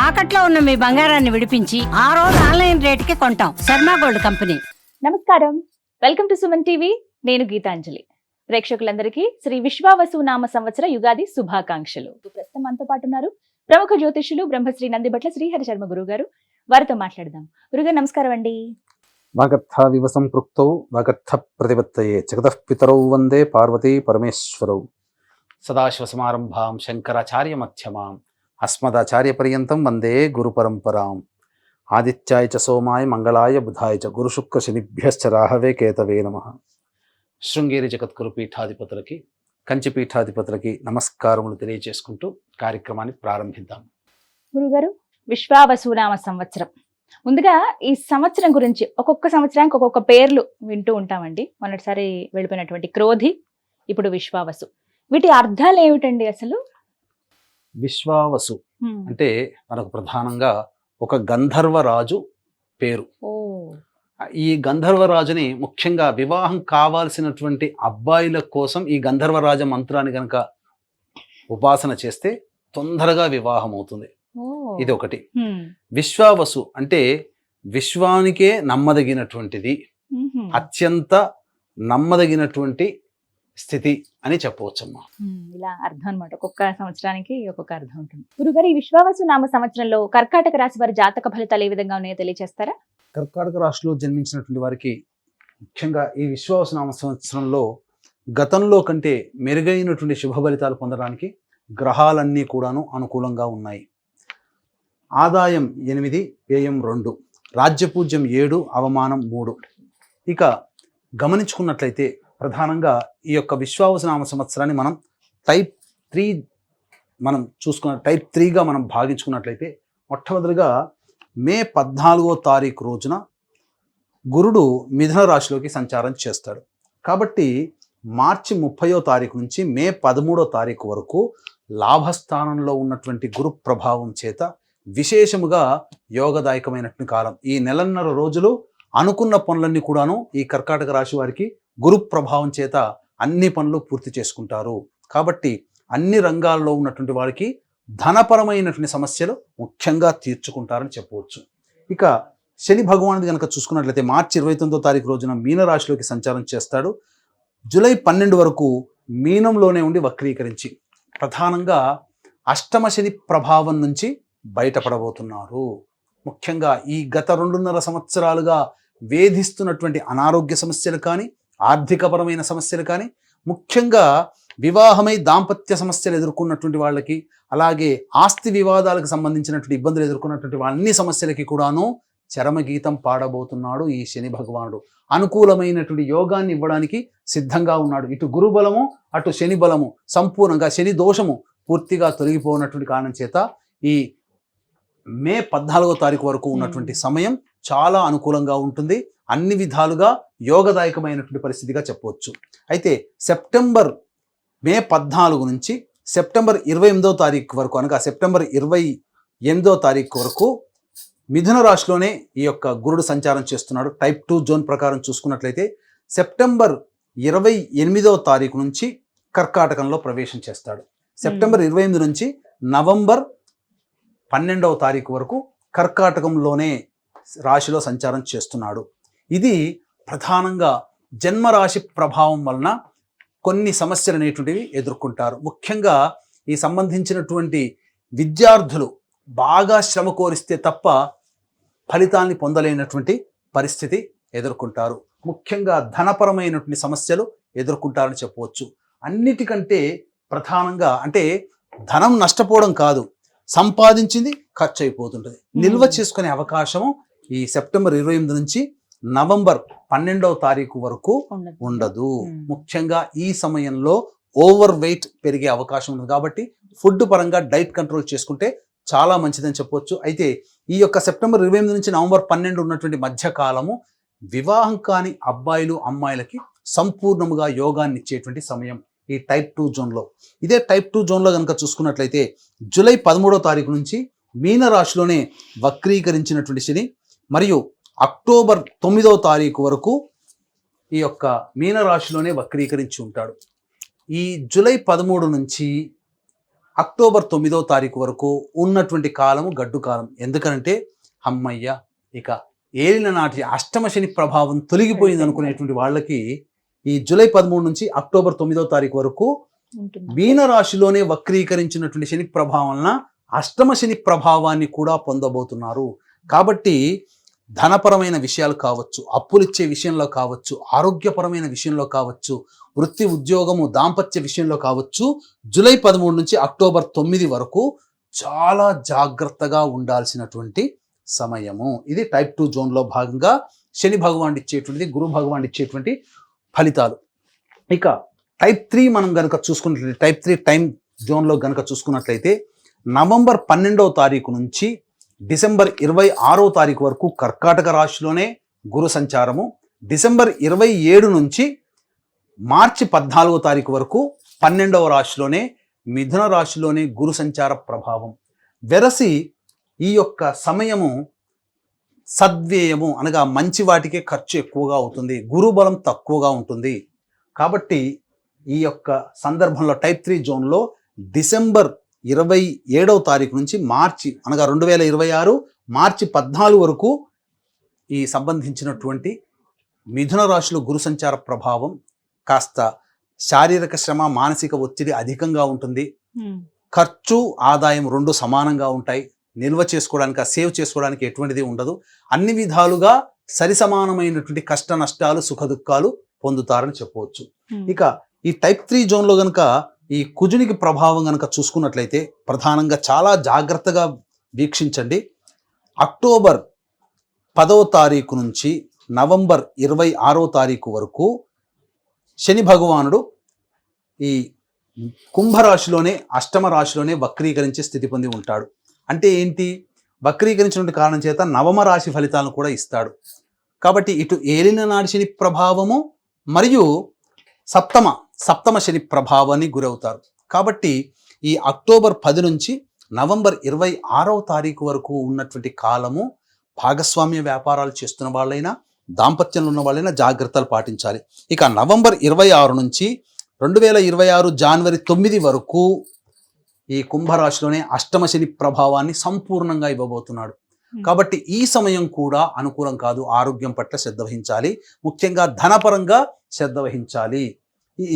తాకట్లో ఉన్న మీ బంగారాన్ని విడిపించి ఆ రోజు ఆన్లైన్ రేటుకి కొంటాం. Sharma gold company. నమస్కారం, వెల్కమ్ టు సుమన్ టీవీ. నేను గీతాంజలి. ప్రేక్షకులందరికీ శ్రీ విశ్వావసు నామ సంవత్సర యుగాది శుభాకాంక్షలు. ప్రస్తుతం మనతో పాటు ఉన్నారు ప్రముఖ జ్యోతిష్యులు బ్రహ్మశ్రీ నందిబట్ల శ్రీహరి శర్మ గురువు గారు. వారితో మాట్లాడదాం. గురుగారు నమస్కారం అండి. వాగర్థ సంపృక్తౌ వాగర్థ ప్రతిపత్తయే జగతః పితరౌ వందే పార్వతీ పరమేశ్వరౌ. సదాశివసమారంభాం శంకరాచార్య మధ్యమాం అస్మదాచార్య పర్యంతం వందే గురు పరంపరాం. ఆదిత్యాయ చ సోమాయ మంగళాయ బుధాయ చ గురు శుక్ర శనిభ్యశ్చ రాహవే కేతవే నమః. శృంగేరి జగద్గురు పీఠాధిపతులకి, కంచి పీఠాధిపతులకి నమస్కారములు తెలియజేసుకుంటూ కార్యక్రమాన్ని ప్రారంభిద్దాం. గురుగారు, విశ్వావసు నామ సంవత్సరం, ముందుగా ఈ సంవత్సరం గురించి ఒక్కొక్క సంవత్సరానికి ఒక్కొక్క పేర్లు వింటూ ఉంటామండి. మొన్నటిసారి వెళ్ళిపోయినటువంటి క్రోధి, ఇప్పుడు విశ్వావసు. వీటి అర్థాలు ఏమిటండి అసలు? విశ్వావసు అంటే మనకు ప్రధానంగా ఒక గంధర్వరాజు పేరు. ఈ గంధర్వరాజుని ముఖ్యంగా వివాహం కావాల్సినటువంటి అబ్బాయిల కోసం ఈ గంధర్వరాజ మంత్రాన్ని కనుక ఉపాసన చేస్తే తొందరగా వివాహం అవుతుంది. ఇది ఒకటి. విశ్వావసు అంటే విశ్వానికే నమ్మదగినటువంటిది, అత్యంత నమ్మదగినటువంటి స్థితి అని చెప్పవచ్చమ్మా. ఇలా అర్థం అనమాట. ఒక్కొక్క సంవత్సరానికి ఒక్కొక్క అర్థం ఉంటుంది. గురుగారు, ఈ విశ్వావసు నామ సంవత్సరంలో కర్కాటక రాశి వారి జాతక ఫలితాలు ఏ విధంగా ఉన్నాయో తెలియజేస్తారా? కర్కాటక రాశిలో జన్మించినటువంటి వారికి ముఖ్యంగా ఈ విశ్వావసు నామ సంవత్సరంలో గతంలో కంటే మెరుగైనటువంటి శుభ ఫలితాలు పొందడానికి గ్రహాలన్నీ కూడాను అనుకూలంగా ఉన్నాయి. ఆదాయం 8, వ్యయం 2, రాజ్యపూజ్యం 7, అవమానం 3. ఇక గమనించుకున్నట్లయితే ప్రధానంగా ఈ యొక్క విశ్వావసు నామ సంవత్సరాన్ని మనం టైప్ 3గా మనం భావించుకున్నట్లయితే, మొట్టమొదటిగా మే 14వ తారీఖు రోజున గురుడు మిథున రాశిలోకి సంచారం చేస్తాడు. కాబట్టి మార్చి 30వ తారీఖు నుంచి మే 13వ తారీఖు వరకు లాభస్థానంలో ఉన్నటువంటి గురు ప్రభావం చేత విశేషముగా యోగదాయకమైనటువంటి కాలం. ఈ నెలన్నర రోజులు అనుకున్న పనులన్నీ కూడాను ఈ కర్కాటక రాశి వారికి గురు ప్రభావం చేత అన్ని పనులు పూర్తి చేసుకుంటారు. కాబట్టి అన్ని రంగాల్లో ఉన్నటువంటి వారికి ధనపరమైనటువంటి సమస్యలు ముఖ్యంగా తీర్చుకుంటారని చెప్పవచ్చు. ఇక శని భగవానుడి కనుక చూసుకున్నట్లయితే మార్చి 29వ తారీఖు రోజున మీనరాశిలోకి సంచారం చేస్తాడు. జూలై 12 వరకు మీనంలోనే ఉండి వక్రీకరించి ప్రధానంగా అష్టమ శని ప్రభావం నుంచి బయటపడబోతున్నారు. ముఖ్యంగా ఈ గత 2.5 సంవత్సరాలుగా వేధిస్తున్నటువంటి అనారోగ్య సమస్యలు కానీ, ఆర్థికపరమైన సమస్యలు కానీ, ముఖ్యంగా వివాహమై దాంపత్య సమస్యలు ఎదుర్కొన్నటువంటి వాళ్ళకి, అలాగే ఆస్తి వివాదాలకు సంబంధించినటువంటి ఇబ్బందులు ఎదుర్కొన్నటువంటి అన్ని సమస్యలకి కూడాను చరమగీతం పాడబోతున్నాడు ఈ శని భగవానుడు. అనుకూలమైనటువంటి యోగాన్ని ఇవ్వడానికి సిద్ధంగా ఉన్నాడు. ఇటు గురు బలము, అటు శని బలము సంపూర్ణంగా, శని దోషము పూర్తిగా తొలగిపోయినటువంటి కారణం చేత ఈ మే 14వ తారీఖు వరకు ఉన్నటువంటి సమయం చాలా అనుకూలంగా ఉంటుంది. అన్ని విధాలుగా యోగదాయకమైనటువంటి పరిస్థితిగా చెప్పవచ్చు. అయితే మే 14 నుంచి సెప్టెంబర్ 28వ తారీఖు వరకు, అనగా సెప్టెంబర్ 28వ తారీఖు వరకు మిథున రాశిలోనే ఈ యొక్క గురుడు సంచారం చేస్తున్నాడు. టైప్ 2 జోన్ ప్రకారం చూసుకున్నట్లయితే సెప్టెంబర్ 28వ తారీఖు నుంచి కర్కాటకంలో ప్రవేశం చేస్తాడు. సెప్టెంబర్ 28 నుంచి నవంబర్ 12వ తారీఖు వరకు కర్కాటకంలోనే రాశిలో సంచారం చేస్తున్నాడు. ఇది ప్రధానంగా జన్మరాశి ప్రభావం వలన కొన్ని సమస్యలు అనేటువంటివి ఎదుర్కొంటారు. ముఖ్యంగా ఈ సంబంధించినటువంటి విద్యార్థులు బాగా శ్రమ కోరిస్తే తప్ప ఫలితాన్ని పొందలేనటువంటి పరిస్థితి ఎదుర్కొంటారు. ముఖ్యంగా ధనపరమైనటువంటి సమస్యలు ఎదుర్కొంటారని చెప్పవచ్చు. అన్నిటికంటే ప్రధానంగా అంటే ధనం నష్టపోవడం కాదు, సంపాదించింది ఖర్చు అయిపోతుంటుంది. నిల్వ చేసుకునే అవకాశము ఈ సెప్టెంబర్ 28 నుంచి నవంబర్ 12వ తారీఖు వరకు ఉండదు. ముఖ్యంగా ఈ సమయంలో ఓవర్ వెయిట్ పెరిగే అవకాశం ఉంది. కాబట్టి ఫుడ్ పరంగా డైట్ కంట్రోల్ చేసుకుంటే చాలా మంచిదని చెప్పవచ్చు. అయితే ఈ యొక్క సెప్టెంబర్ 28 నుంచి నవంబర్ 12 ఉన్నటువంటి మధ్యకాలము వివాహం కాని అబ్బాయిలు అమ్మాయిలకి సంపూర్ణముగా యోగాన్ని ఇచ్చేటువంటి సమయం ఈ టైప్ 2 జోన్లో. ఇదే టైప్ 2 జోన్లో కనుక చూసుకున్నట్లయితే జూలై 13వ తారీఖు నుంచి మీన రాశిలోనే వక్రీకరించినటువంటి శని మరియు అక్టోబర్ 9వ తారీఖు వరకు ఈ యొక్క మీన రాశిలోనే వక్రీకరించి ఉంటాడు. ఈ జూలై 13 నుంచి అక్టోబర్ 9వ తారీఖు వరకు ఉన్నటువంటి కాలము గడ్డు కాలం. ఎందుకంటే అమ్మయ్య ఇక ఏలిన నాటి అష్టమ శని ప్రభావం తొలగిపోయింది అనుకునేటువంటి వాళ్ళకి ఈ జూలై 13 నుంచి అక్టోబర్ 9వ తారీఖు వరకు మీన రాశిలోనే వక్రీకరించినటువంటి శని ప్రభావం వలన అష్టమ శని ప్రభావాన్ని కూడా పొందబోతున్నారు. కాబట్టి ధనపరమైన విషయాలు కావచ్చు, అప్పులిచ్చే విషయంలో కావచ్చు, ఆరోగ్యపరమైన విషయంలో కావచ్చు, వృత్తి ఉద్యోగము దాంపత్య విషయంలో కావచ్చు, జూలై 13 నుంచి అక్టోబర్ 9 వరకు చాలా జాగ్రత్తగా ఉండాల్సినటువంటి సమయము. ఇది టైప్ 2 జోన్లో భాగంగా శని భగవానుడు ఇచ్చేటువంటిది, గురు భగవానుడు ఇచ్చేటువంటి ఫలితాలు. ఇక టైప్ 3 మనం గనక చూసుకున్నట్లయితే, టైప్ 3 టైం జోన్లో గనక చూసుకున్నట్లయితే నవంబర్ 12వ తారీఖు నుంచి డిసెంబర్ 26వ తారీఖు వరకు కర్కాటక రాశిలోనే గురు సంచారము, డిసెంబర్ 27 నుంచి మార్చి 14వ తారీఖు వరకు 12వ రాశిలోనే మిథున రాశిలోనే గురు సంచార ప్రభావం. వెరసి ఈ యొక్క సమయము సద్వ్యయము అనగా మంచి వాటికే ఖర్చు ఎక్కువగా అవుతుంది, గురు బలం తక్కువగా ఉంటుంది. కాబట్టి ఈ యొక్క సందర్భంలో టైప్ 3 జోన్లో డిసెంబర్ 27వ తారీఖు నుంచి మార్చి అనగా 2026 మార్చి 14 వరకు ఈ సంబంధించినటువంటి మిథున రాశిలో గురు సంచార ప్రభావం కాస్త శారీరక శ్రమ, మానసిక ఒత్తిడి అధికంగా ఉంటుంది. ఖర్చు ఆదాయం రెండు సమానంగా ఉంటాయి. నిల్వ చేసుకోవడానికి, సేవ్ చేసుకోవడానికి ఎటువంటిది ఉండదు. అన్ని విధాలుగా సరిసమానమైనటువంటి కష్ట నష్టాలు, సుఖ దుఃఖాలు పొందుతారని చెప్పవచ్చు. ఇక ఈ టైప్ 3 జోన్లో గనక ఈ కుజునికి ప్రభావం గనక చూసుకున్నట్లయితే ప్రధానంగా చాలా జాగ్రత్తగా వీక్షించండి. అక్టోబర్ 10వ తారీఖు నుంచి నవంబర్ 26వ తారీఖు వరకు శని భగవానుడు ఈ కుంభరాశిలోనే అష్టమ రాశిలోనే వక్రీకరించే స్థితి పొంది ఉంటాడు. అంటే ఏంటి? వక్రీకరించినటువంటి కారణం చేత నవమ రాశి ఫలితాలను కూడా ఇస్తాడు. కాబట్టి ఇటు ఏలిన నాటి శని ప్రభావము మరియు సప్తమ శని ప్రభావాన్ని గురవుతారు. కాబట్టి ఈ అక్టోబర్ 10 నుంచి నవంబర్ 26వ తారీఖు వరకు ఉన్నటువంటి కాలము భాగస్వామ్య వ్యాపారాలు చేస్తున్న వాళ్ళైనా, దాంపత్యంలో ఉన్న వాళ్ళైనా జాగ్రత్తలు పాటించాలి. ఇక నవంబర్ 26 నుంచి 2026 జనవరి 9 వరకు ఈ కుంభరాశిలోనే అష్టమ శని ప్రభావాన్ని సంపూర్ణంగా ఇవ్వబోతున్నాడు. కాబట్టి ఈ సమయం కూడా అనుకూలం కాదు. ఆరోగ్యం పట్ల శ్రద్ధ వహించాలి, ముఖ్యంగా ధనపరంగా శ్రద్ధ వహించాలి. ఈ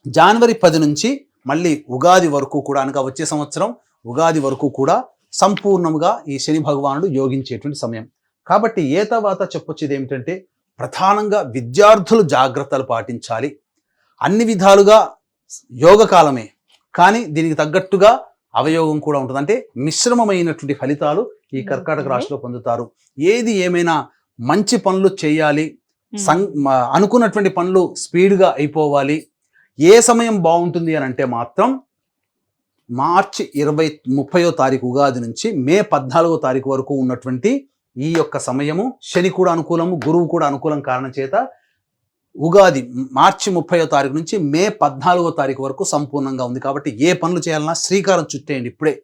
జనవరి 10 నుంచి మళ్ళీ ఉగాది వరకు కూడా, అనగా వచ్చే సంవత్సరం ఉగాది వరకు కూడా సంపూర్ణంగా ఈ శని భగవానుడు యోగించేటువంటి సమయం. కాబట్టి ఏ తర్వాత చెప్పొచ్చేది ఏమిటంటే, ప్రధానంగా విద్యార్థులు జాగ్రత్తలు పాటించాలి. అన్ని విధాలుగా యోగకాలమే, కానీ దీనికి తగ్గట్టుగా అవయోగం కూడా ఉంటుంది. అంటే మిశ్రమమైనటువంటి ఫలితాలు ఈ కర్కాటక రాశిలో పొందుతారు. ఏది ఏమైనా మంచి పనులు చేయాలి, అనుకున్నటువంటి పనులు స్పీడ్గా అయిపోవాలి. ఏ సమయం బాగుంటుంది అని అంటే మాత్రం మార్చి 30వ తారీఖు ఉగాది నుంచి మే 14వ తారీఖు వరకు ఉన్నటువంటి ఈ యొక్క సమయము శని కూడా అనుకూలము, గురువు కూడా అనుకూలం కారణం చేత ఉగాది మార్చి 30వ తారీఖు నుంచి మే 14వ తారీఖు వరకు సంపూర్ణంగా ఉంది. కాబట్టి ఏ పనులు చేయాలన్నా శ్రీకారం చుట్టేయండి ఇప్పుడే.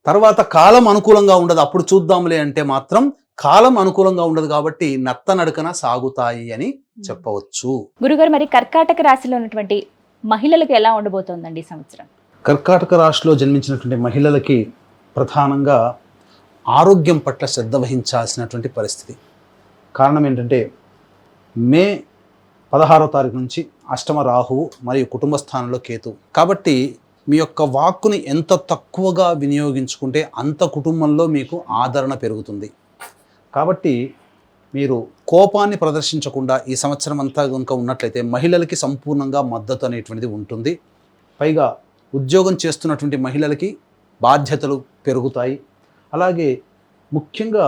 తర్వాత కాలం అనుకూలంగా ఉండదు, అప్పుడు చూద్దాంలే అంటే మాత్రం కాలం అనుకూలంగా ఉండదు. కాబట్టి నత్తనడకన సాగుతాయి అని చెప్పవచ్చు. గురుగారు, మరి కర్కాటక రాశిలో ఉన్నటువంటి మహిళలకు ఎలా ఉండబోతోందండి ఈ సంవత్సరం? కర్కాటక రాశిలో జన్మించినటువంటి మహిళలకి ప్రధానంగా ఆరోగ్యం పట్ల శ్రద్ధ వహించాల్సినటువంటి పరిస్థితి. కారణం ఏంటంటే, మే 16వ తారీఖు నుంచి అష్టమ రాహువు మరియు కుటుంబ స్థానంలో కేతు. కాబట్టి మీ యొక్క వాక్కుని ఎంత తక్కువగా వినియోగించుకుంటే అంత కుటుంబంలో మీకు ఆదరణ పెరుగుతుంది. కాబట్టి మీరు కోపాన్ని ప్రదర్శించకుండా ఈ సంవత్సరం అంతా కనుక ఉన్నట్లయితే మహిళలకి సంపూర్ణంగా మద్దతు అనేటువంటిది ఉంటుంది. పైగా ఉద్యోగం చేస్తున్నటువంటి మహిళలకి బాధ్యతలు పెరుగుతాయి. అలాగే ముఖ్యంగా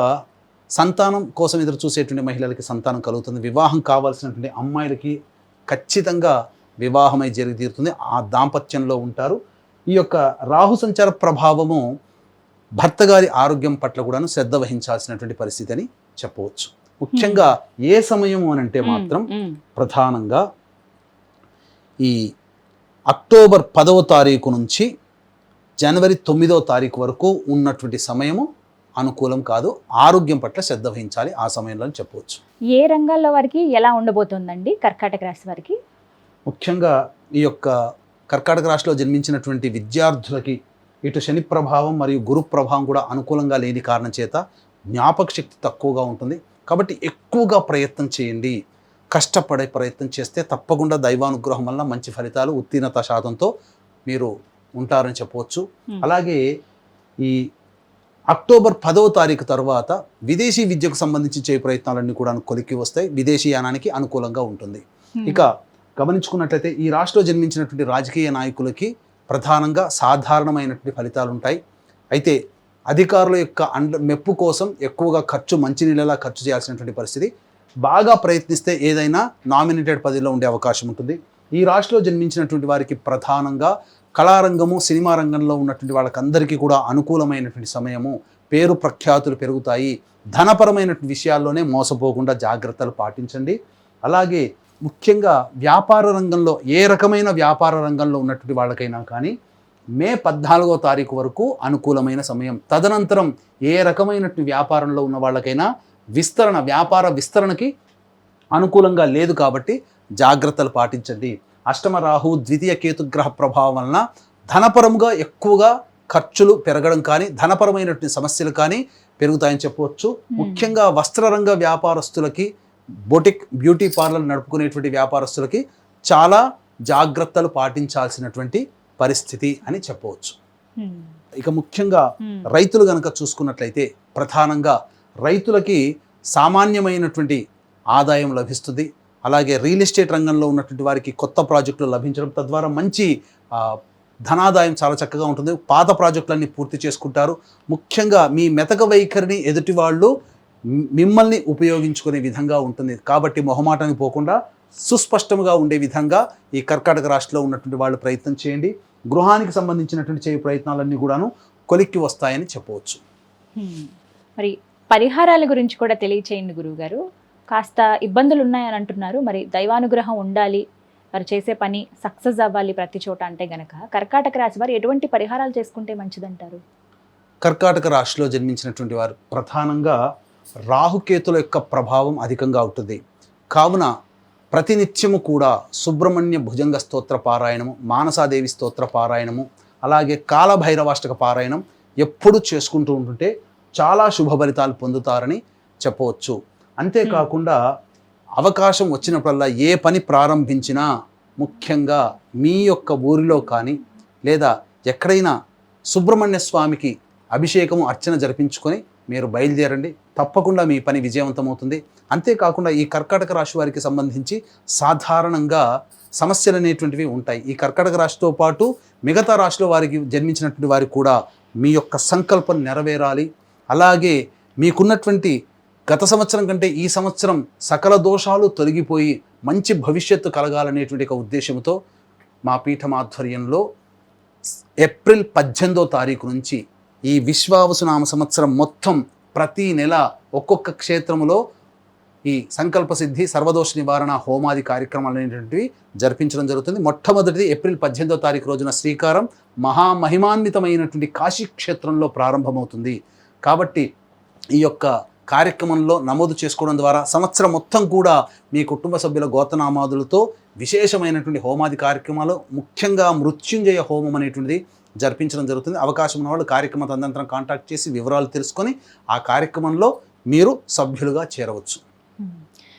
సంతానం కోసం ఎదురు చూసేటువంటి మహిళలకి సంతానం కలుగుతుంది. వివాహం కావాల్సినటువంటి అమ్మాయిలకి ఖచ్చితంగా వివాహమై జరిగి తీరుతుంది. ఆ దాంపత్యంలో ఉంటారు. ఈ యొక్క రాహు సంచార ప్రభావము భర్త గారి ఆరోగ్యం పట్ల కూడాను శ్రద్ధ వహించాల్సినటువంటి పరిస్థితి అని చెప్పవచ్చు. ముఖ్యంగా ఏ సమయము అని అంటే మాత్రం ప్రధానంగా ఈ అక్టోబర్ 10వ తారీఖు నుంచి జనవరి 9వ తారీఖు వరకు ఉన్నటువంటి సమయము అనుకూలం కాదు. ఆరోగ్యం పట్ల శ్రద్ధ వహించాలి ఆ సమయంలో అని చెప్పవచ్చు. ఏ రంగాల్లో వారికి ఎలా ఉండబోతోందండి కర్కాటక రాశి వారికి? ముఖ్యంగా ఈ యొక్క కర్కాటక రాశిలో జన్మించినటువంటి విద్యార్థులకి ఇటు శని ప్రభావం మరియు గురు ప్రభావం కూడా అనుకూలంగా లేని కారణం చేత జ్ఞాపక శక్తి తక్కువగా ఉంటుంది. కాబట్టి ఎక్కువగా ప్రయత్నం చేయండి. కష్టపడే ప్రయత్నం చేస్తే తప్పకుండా దైవానుగ్రహం వల్ల మంచి ఫలితాలు, ఉత్తీర్ణత శాతంతో మీరు ఉంటారని చెప్పవచ్చు. అలాగే ఈ అక్టోబర్ 10వ తారీఖు తర్వాత విదేశీ విద్యకు సంబంధించి చేయ ప్రయత్నాలన్నీ కూడా కొలిక్కి వస్తాయి. విదేశీ యానానికి అనుకూలంగా ఉంటుంది. ఇక గమనించుకున్నట్లయితే ఈ రాష్ట్రంలో జన్మించినటువంటి రాజకీయ నాయకులకి ప్రధానంగా సాధారణమైనటువంటి ఫలితాలు ఉంటాయి. అయితే అధికారుల యొక్క మెప్పు కోసం ఎక్కువగా మంచినీళ్ళలా ఖర్చు చేయాల్సినటువంటి పరిస్థితి. బాగా ప్రయత్నిస్తే ఏదైనా నామినేటెడ్ పదవిలో ఉండే అవకాశం ఉంటుంది. ఈ రాశిలో జన్మించినటువంటి వారికి ప్రధానంగా కళారంగము, సినిమా రంగంలో ఉన్నటువంటి వాళ్ళకందరికీ కూడా అనుకూలమైనటువంటి సమయము. పేరు ప్రఖ్యాతులు పెరుగుతాయి. ధనపరమైనటువంటి విషయాల్లోనే మోసపోకుండా జాగ్రత్తలు పాటించండి. అలాగే ముఖ్యంగా వ్యాపార రంగంలో, ఏ రకమైన వ్యాపార రంగంలో ఉన్నటువంటి వాళ్ళకైనా కానీ మే 14వ తారీఖు వరకు అనుకూలమైన సమయం. తదనంతరం ఏ రకమైనటువంటి వ్యాపారంలో ఉన్న వాళ్ళకైనా వ్యాపార విస్తరణకి అనుకూలంగా లేదు. కాబట్టి జాగ్రత్తలు పాటించండి. అష్టమ రాహు, ద్వితీయ కేతుగ్రహ ప్రభావం వలన ధనపరంగా ఎక్కువగా ఖర్చులు పెరగడం కానీ ధనపరమైనటువంటి సమస్యలు కానీ పెరుగుతాయని చెప్పవచ్చు. ముఖ్యంగా వస్త్రరంగ వ్యాపారస్తులకి, బొటిక్ బ్యూటీ పార్లర్ నడుపుకునేటువంటి వ్యాపారస్తులకి చాలా జాగ్రత్తలు పాటించాల్సినటువంటి పరిస్థితి అని చెప్పవచ్చు. ఇక ముఖ్యంగా రైతులు గనక చూసుకున్నట్లయితే ప్రధానంగా రైతులకి సామాన్యమైనటువంటి ఆదాయం లభిస్తుంది. అలాగే రియల్ ఎస్టేట్ రంగంలో ఉన్నటువంటి వారికి కొత్త ప్రాజెక్టులు లభించడం, తద్వారా మంచి ధనాదాయం చాలా చక్కగా ఉంటుంది. పాత ప్రాజెక్టులన్నీ పూర్తి చేసుకుంటారు. ముఖ్యంగా మీ మెతక వైఖరిని ఎదుటి వాళ్ళు మిమ్మల్ని ఉపయోగించుకునే విధంగా ఉంటుంది. కాబట్టి మొహమాటానికి పోకుండా సుస్పష్టంగా ఉండే విధంగా ఈ కర్కాటక రాశిలో ఉన్నటువంటి వాళ్ళు ప్రయత్నం చేయండి. గృహానికి సంబంధించినటువంటి చేయ ప్రయత్నాలన్నీ కూడాను కొలిక్కి వస్తాయని చెప్పవచ్చు. మరి పరిహారాల గురించి కూడా తెలియచేయండి గురువుగారు. కాస్త ఇబ్బందులు ఉన్నాయని అంటున్నారు. మరి దైవానుగ్రహం ఉండాలి, వారు చేసే పని సక్సెస్ అవ్వాలి ప్రతి చోట అంటే గనక కర్కాటక రాశి వారు ఎటువంటి పరిహారాలు చేసుకుంటే మంచిదంటారు? కర్కాటక రాశిలో జన్మించినటువంటి వారు ప్రధానంగా రాహుకేతుల యొక్క ప్రభావం అధికంగా ఉంటుంది. కావున ప్రతినిత్యము కూడా సుబ్రహ్మణ్య భుజంగ స్తోత్ర పారాయణము, మానసాదేవి స్తోత్ర పారాయణము, అలాగే కాలభైరవాష్టక పారాయణం ఎప్పుడు చేసుకుంటూ ఉంటుంటే చాలా శుభ ఫలితాలు పొందుతారని చెప్పవచ్చు. అంతేకాకుండా అవకాశం వచ్చినప్పుడల్లా ఏ పని ప్రారంభించినా ముఖ్యంగా మీ యొక్క ఊరిలో కానీ లేదా ఎక్కడైనా సుబ్రహ్మణ్య స్వామికి అభిషేకము, అర్చన జరిపించుకొని మీరు బయలుదేరండి. తప్పకుండా మీ పని విజయవంతమవుతుంది. అంతేకాకుండా ఈ కర్కాటక రాశి వారికి సంబంధించి సాధారణంగా సమస్యలు అనేటువంటివి ఉంటాయి. ఈ కర్కాటక రాశితో పాటు మిగతా రాశిలో వారికి జన్మించినటువంటి వారికి కూడా మీ యొక్క సంకల్పం నెరవేరాలి. అలాగే మీకున్నటువంటి గత సంవత్సరం కంటే ఈ సంవత్సరం సకల దోషాలు తొలగిపోయి మంచి భవిష్యత్తు కలగాలనేటువంటి ఒక ఉద్దేశంతో మా పీఠం ఆధ్వర్యంలో ఏప్రిల్ 18వ తారీఖు నుంచి ఈ విశ్వావసునామ సంవత్సరం మొత్తం ప్రతి నెల ఒక్కొక్క క్షేత్రములో ఈ సంకల్ప సిద్ధి, సర్వదోష నివారణ హోమాది కార్యక్రమాలు అనేటువంటివి జరిపించడం జరుగుతుంది. మొట్టమొదటిది ఏప్రిల్ 18వ తారీఖు రోజున శ్రీకారం మహామహిమాన్వితమైనటువంటి కాశీ క్షేత్రంలో ప్రారంభమవుతుంది. కాబట్టి ఈ యొక్క కార్యక్రమంలో నమోదు చేసుకోవడం ద్వారా సంవత్సరం మొత్తం కూడా మీ కుటుంబ సభ్యుల గోత్రనామాదులతో విశేషమైనటువంటి హోమాది కార్యక్రమాలు, ముఖ్యంగా మృత్యుంజయ హోమం అనేటువంటిది జరిపించడం జరుగుతుంది. అవకాశం ఉన్న వాళ్ళు కార్యక్రమ తదనంతరం కాంటాక్ట్ చేసి వివరాలు తెలుసుకొని ఆ కార్యక్రమంలో మీరు సభ్యులుగా చేరవచ్చు.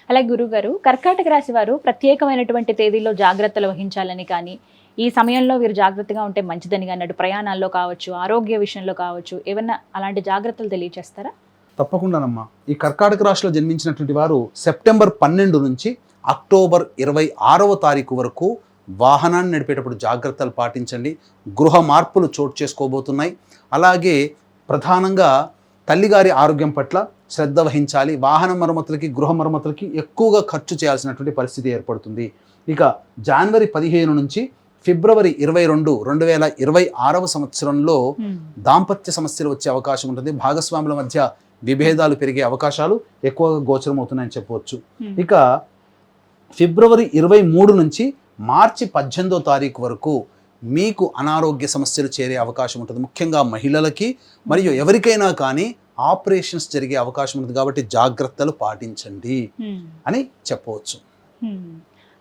అలాగే గురువుగారు, కర్కాటక రాశి వారు ప్రత్యేకమైనటువంటి తేదీలో జాగ్రత్తలు వహించాలని కానీ, ఈ సమయంలో వీరు జాగ్రత్తగా ఉంటే మంచిదని అన్నట్టు ప్రయాణాల్లో కావచ్చు, ఆరోగ్య విషయంలో కావచ్చు, ఏమన్నా అలాంటి జాగ్రత్తలు తెలియచేస్తారా? తప్పకుండానమ్మా. ఈ కర్కాటక రాశిలో జన్మించినటువంటి వారు సెప్టెంబర్ 12 నుంచి అక్టోబర్ 26వ తారీఖు వరకు వాహనాన్ని నడిపేటప్పుడు జాగ్రత్తలు పాటించండి. గృహ మార్పులు చోటు చేసుకోబోతున్నాయి. అలాగే ప్రధానంగా తల్లిగారి ఆరోగ్యం పట్ల శ్రద్ధ వహించాలి. వాహన మరమ్మతులకి, గృహ మరమ్మతులకి ఎక్కువగా ఖర్చు చేయాల్సినటువంటి పరిస్థితి ఏర్పడుతుంది. ఇక జనవరి 15 నుంచి ఫిబ్రవరి 22, 2026వ సంవత్సరంలో దాంపత్య సమస్యలు వచ్చే అవకాశం ఉంటుంది. భాగస్వాముల మధ్య విభేదాలు పెరిగే అవకాశాలు ఎక్కువగా గోచరం అవుతున్నాయని చెప్పవచ్చు. ఇక ఫిబ్రవరి 23 నుంచి మార్చి 18వ తారీఖు వరకు మీకు అనారోగ్య సమస్యలు చేరే అవకాశం ఉంటుంది. ముఖ్యంగా మహిళలకి మరియు ఎవరికైనా కానీ ఆపరేషన్స్ జరిగే అవకాశం ఉంటుంది. కాబట్టి జాగ్రత్తలు పాటించండి అని చెప్పవచ్చు.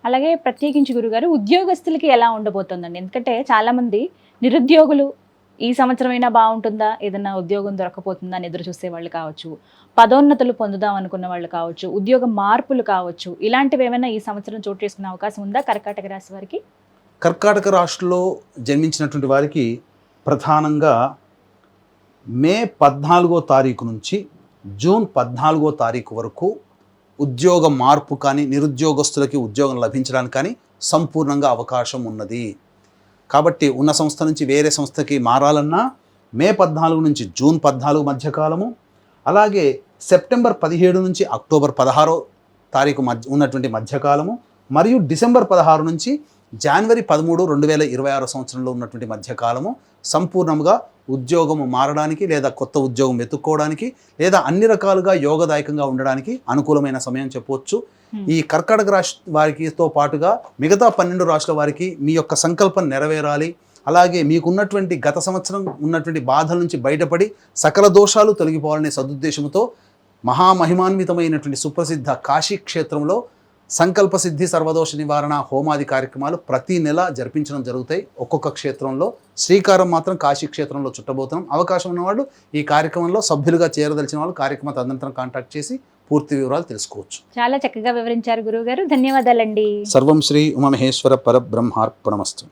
అలాగే ప్రత్యేకించి గురుగారు ఉద్యోగస్తులకి ఎలా ఉండబోతుందండి? ఎందుకంటే చాలా మంది నిరుద్యోగులు ఈ సంవత్సరమైనా బాగుంటుందా, ఏదైనా ఉద్యోగం దొరకపోతుందా అని ఎదురు చూసే వాళ్ళు కావచ్చు, పదోన్నతులు పొందుదాం అనుకున్న వాళ్ళు కావచ్చు, ఉద్యోగ మార్పులు కావచ్చు, ఇలాంటివి ఏమైనా ఈ సంవత్సరం చోటు చేసుకునే అవకాశం ఉందా కర్కాటక రాశి వారికి? కర్కాటక రాశిలో జన్మించినటువంటి వారికి ప్రధానంగా మే 14వ తారీఖు నుంచి జూన్ 14వ తారీఖు వరకు ఉద్యోగ మార్పు కానీ నిరుద్యోగస్తులకి ఉద్యోగం లభించడానికి కానీ సంపూర్ణంగా అవకాశం ఉన్నది. కాబట్టి ఉన్న సంస్థ నుంచి వేరే సంస్థకి మారాలన్నా మే 14 నుంచి జూన్ 14 మధ్యకాలము, అలాగే సెప్టెంబర్ 17 నుంచి అక్టోబర్ 16 తారీఖు ఉన్నటువంటి మధ్యకాలము, మరియు డిసెంబర్ 16 నుంచి జనవరి 13, 2026 సంవత్సరంలో ఉన్నటువంటి మధ్యకాలము సంపూర్ణంగా ఉద్యోగము మారడానికి లేదా కొత్త ఉద్యోగం వెతుక్కోవడానికి లేదా అన్ని రకాలుగా యోగదాయకంగా ఉండడానికి అనుకూలమైన సమయం చెప్పవచ్చు. ఈ కర్కాటక రాశి వారికితో పాటుగా మిగతా 12 రాశుల వారికి మీ యొక్క సంకల్పం నెరవేరాలి, అలాగే మీకున్నటువంటి గత సంవత్సరం ఉన్నటువంటి బాధల నుంచి బయటపడి సకల దోషాలు తొలగిపోవాలనే సదుద్దేశంతో మహామహిమాన్వితమైనటువంటి సుప్రసిద్ధ కాశీ క్షేత్రంలో సంకల్ప సిద్ధి సర్వదోష నివారణ హోమాది కార్యక్రమాలు ప్రతి నెల జరిపించడం జరుగుతాయి. ఒక్కొక్క క్షేత్రంలో శ్రీకారం మాత్రం కాశీ క్షేత్రంలో చుట్టబోతున్నాం. అవకాశం ఉన్నవాళ్ళు ఈ కార్యక్రమంలో సభ్యులుగా చేరదలిచిన వాళ్ళు కార్యక్రమ తదనంతరం కాంటాక్ట్ చేసి పూర్తి వివరాలు తెలుసుకోవచ్చు. చాలా చక్కగా వివరించారు గురువు గారు, ధన్యవాదాలండి. సర్వం శ్రీ ఉమామహేశ్వర పరబ్రహ్మార్పణమస్తు.